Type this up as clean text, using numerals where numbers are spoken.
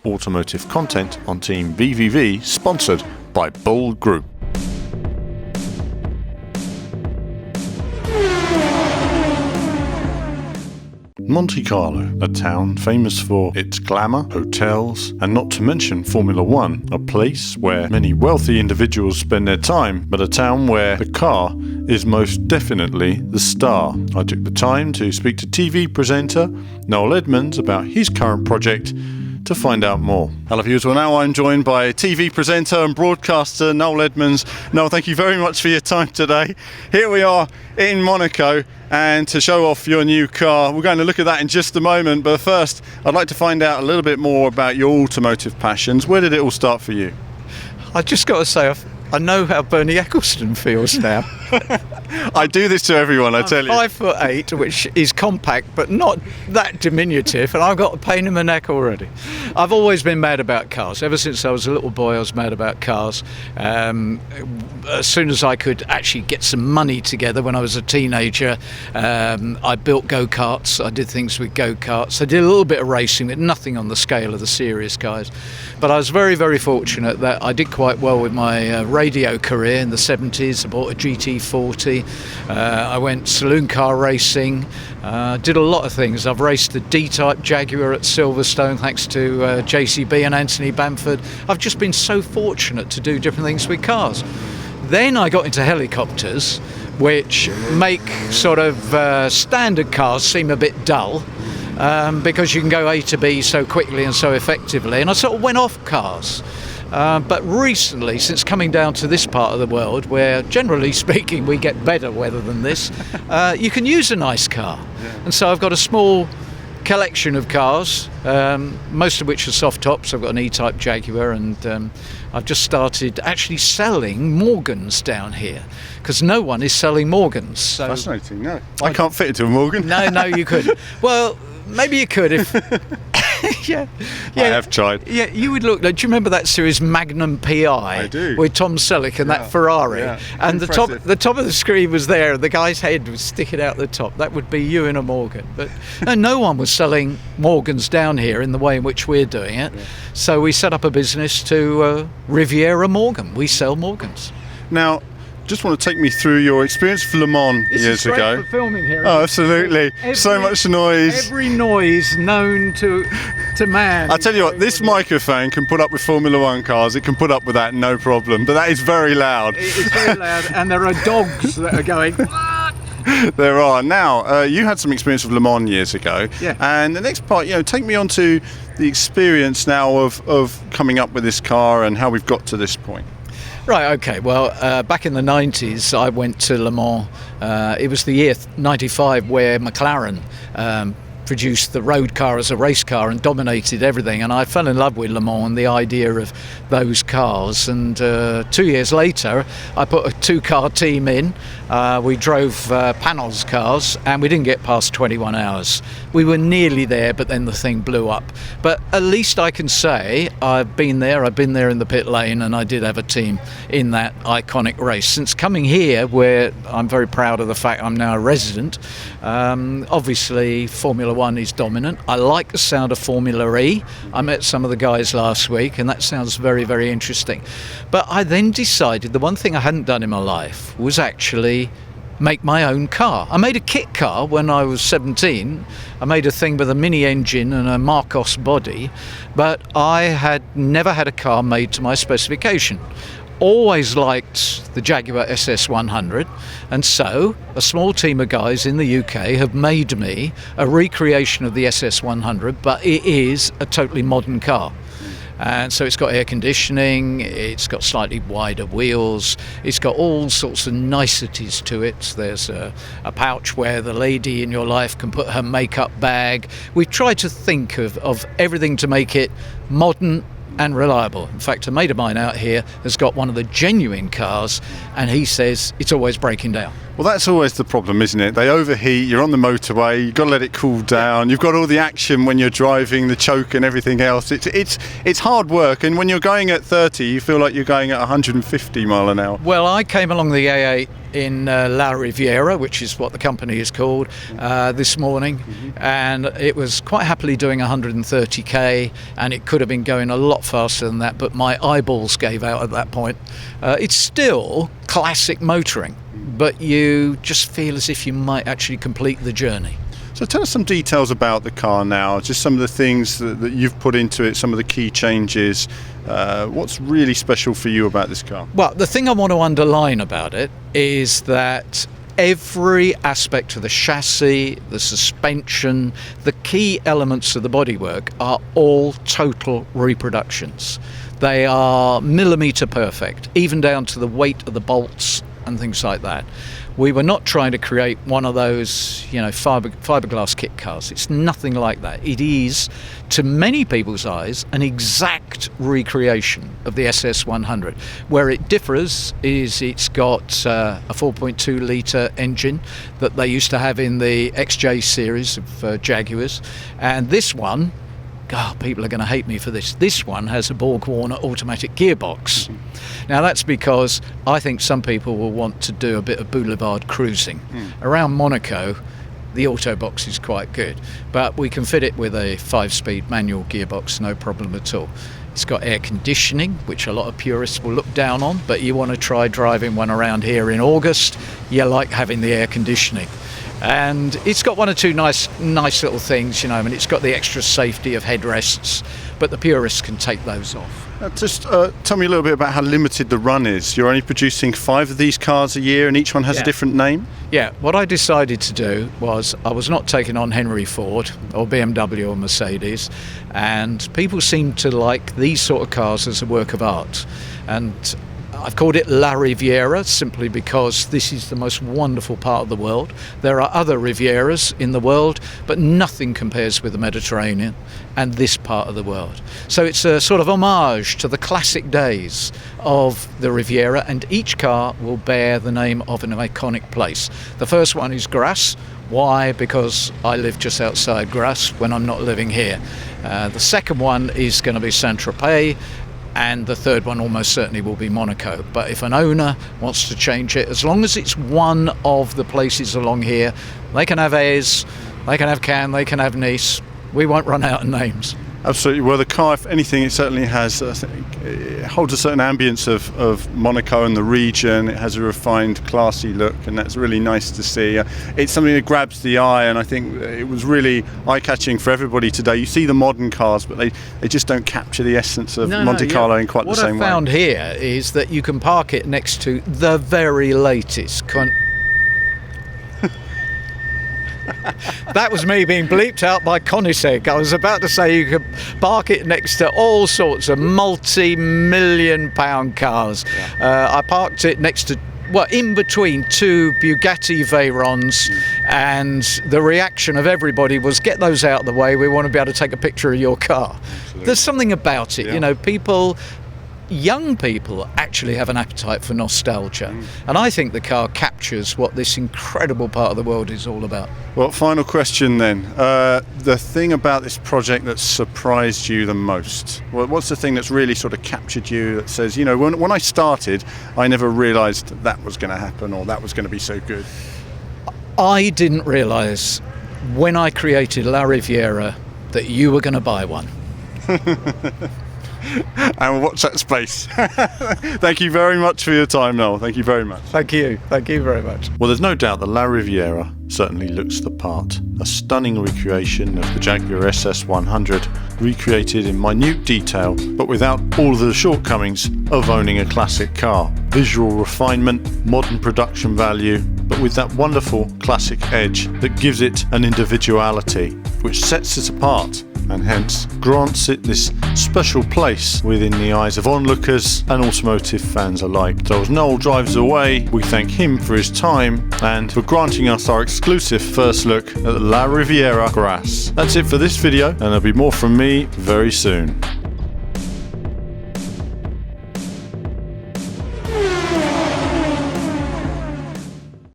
automotive content on Team VVV, sponsored by Bull Group. Monte Carlo, a town famous for its glamour, hotels, and not to mention Formula One, a place where many wealthy individuals spend their time, but a town where the car is most definitely the star. I took the time to speak to TV presenter Noel Edmonds about his current project to find out more. Hello viewers, well now I'm joined by TV presenter and broadcaster Noel Edmonds. Noel, thank you very much for your time today. Here we are in Monaco, and to show off your new car, we're going to look at that in just a moment, but first I'd like to find out a little bit more about your automotive passions. Where did it all start for you? I just got to say, I know how Bernie Ecclestone feels now. I do this to everyone, I tell you. 5'8", which is compact but not that diminutive, and I've got a pain in the neck already. I've always been mad about cars. Ever since I was a little boy, I was mad about cars. As soon as I could actually get some money together when I was a teenager, I built go-karts. I did things with go-karts. I did a little bit of racing, but nothing on the scale of the serious guys. But I was very, very fortunate that I did quite well with my radio career in the 70s. I bought a GT40. I went saloon car racing, did a lot of things. I've raced the D-type Jaguar at Silverstone thanks to JCB and Anthony Bamford. I've just been so fortunate to do different things with cars. Then I got into helicopters, which make sort of standard cars seem a bit dull. Because you can go A to B so quickly and so effectively, and I sort of went off cars. But recently, since coming down to this part of the world, where generally speaking we get better weather than this, you can use a nice car. And so I've got a small collection of cars, most of which are soft tops. I've got an E-type Jaguar, and I've just started actually selling Morgans down here, because no one is selling Morgans. So fascinating, no. I can't fit into a Morgan. No, you couldn't. Well, maybe you could if... yeah, I have tried. Yeah, you would look. Do you remember that series Magnum PI? I do. With Tom Selleck and that Ferrari, and the top of the screen was there. The guy's head was sticking out the top. That would be you in a Morgan. But no one was selling Morgans down here in the way in which we're doing it. Yeah. So we set up a business to Riviera Morgan. We sell Morgans. Now, just want to take me through your experience for Le Mans years ago. This is great for filming here. Oh, absolutely. So much noise. Every noise known to man. I tell you what, this microphone can put up with Formula One cars. It can put up with that, no problem. But that is very loud. It's very loud, and there are dogs that are going... There are. Now, you had some experience with Le Mans years ago. Yeah. And the next part, take me on to the experience now of coming up with this car and how we've got to this point. Right, okay. Well, back in the 90s, I went to Le Mans. It was the year 95 where McLaren produced the road car as a race car and dominated everything. And I fell in love with Le Mans and the idea of those cars. And 2 years later, I put a two-car team in. We drove Panel's cars, and we didn't get past 21 hours. We were nearly there, but then the thing blew up. But at least I can say I've been there in the pit lane, and I did have a team in that iconic race. Since coming here, where I'm very proud of the fact I'm now a resident, obviously Formula One is dominant. I like the sound of Formula E. I met some of the guys last week, and that sounds very, very interesting. But I then decided the one thing I hadn't done in my life was actually make my own car. I made a kit car when I was 17. I made a thing with a mini engine and a Marcos body, but I had never had a car made to my specification. Always liked the Jaguar SS100, and so a small team of guys in the UK have made me a recreation of the SS100, but it is a totally modern car. And so it's got air conditioning, it's got slightly wider wheels, it's got all sorts of niceties to it. There's a pouch where the lady in your life can put her makeup bag. We've tried to think of everything to make it modern and reliable. In fact, a mate of mine out here has got one of the genuine cars, and he says it's always breaking down. Well, that's always the problem, isn't it? They overheat, you're on the motorway, you've got to let it cool down, you've got all the action when you're driving, the choke and everything else. It's hard work, and when you're going at 30, you feel like you're going at 150 mile an hour. Well, I came along the A8 in La Riviera, which is what the company is called, this morning, and it was quite happily doing 130k, and it could have been going a lot faster than that, but my eyeballs gave out at that point. It's still classic motoring, but you just feel as if you might actually complete the journey. So tell us some details about the car now, just some of the things that you've put into it, some of the key changes. What's really special for you about this car? Well, the thing I want to underline about it is that every aspect of the chassis, the suspension, the key elements of the bodywork are all total reproductions. They are millimetre perfect, even down to the weight of the bolts and things like that. We were not trying to create one of those, fiberglass kit cars. It's nothing like that. It is, to many people's eyes, an exact recreation of the SS100. Where it differs is it's got a 4.2 litre engine that they used to have in the XJ series of Jaguars, and this one, people are going to hate me for this. This one has a Borg-Warner automatic gearbox. Now that's because I think some people will want to do a bit of boulevard cruising. Around Monaco, the auto box is quite good, but we can fit it with a 5-speed manual gearbox, no problem at all. It's got air conditioning, which a lot of purists will look down on, but you want to try driving one around here in August, you like having the air conditioning. And it's got one or two nice little things, and it's got the extra safety of headrests, but the purists can take those off. Just tell me a little bit about how limited the run is. You're only producing 5 of these cars a year, and each one has a different name? Yeah, what I decided to do was I was not taking on Henry Ford or BMW or Mercedes, and people seem to like these sort of cars as a work of art. And I've called it La Riviera simply because this is the most wonderful part of the world. There are other Rivieras in the world, but nothing compares with the Mediterranean and this part of the world. So it's a sort of homage to the classic days of the Riviera, and each car will bear the name of an iconic place. The first one is Grasse. Why? Because I live just outside Grasse when I'm not living here. The second one is going to be Saint-Tropez, and the third one almost certainly will be Monaco. But if an owner wants to change it, as long as it's one of the places along here, they can have Aix, they can have Cannes, they can have Nice. We won't run out of names. Absolutely. Well, the car, if anything, it certainly has, it holds a certain ambience of Monaco and the region. It has a refined, classy look, and that's really nice to see. It's something that grabs the eye, and I think it was really eye-catching for everybody today. You see the modern cars, but they just don't capture the essence of Monte Carlo in quite the same way. What I found here is that you can park it next to the very latest That was me being bleeped out by Koenigsegg. I was about to say you could park it next to all sorts of multi-million pound cars. I parked it next to, in between 2 Bugatti Veyrons, and the reaction of everybody was, get those out of the way, we want to be able to take a picture of your car. Absolutely. There's something about it, young people actually have an appetite for nostalgia, and I think the car captures what this incredible part of the world is all about. Well, final question then. The thing about this project that surprised you the most? What's the thing that's really sort of captured you, that says, when I started, I never realised that was going to happen or that was going to be so good? I didn't realise when I created La Riviera that you were going to buy one. And watch that space. Thank you very much for your time, Noel. Thank you very much. Thank you very much. Well, there's no doubt that La Riviera certainly looks the part. A stunning recreation of the Jaguar SS100, recreated in minute detail, but without all the shortcomings of owning a classic car. Visual refinement, modern production value, but with that wonderful classic edge that gives it an individuality, which sets it apart and hence grants it this special place within the eyes of onlookers and automotive fans alike. So as Noel drives away, we thank him for his time and for granting us our exclusive first look at La Riviera Grasse. That's it for this video, and there'll be more from me very soon.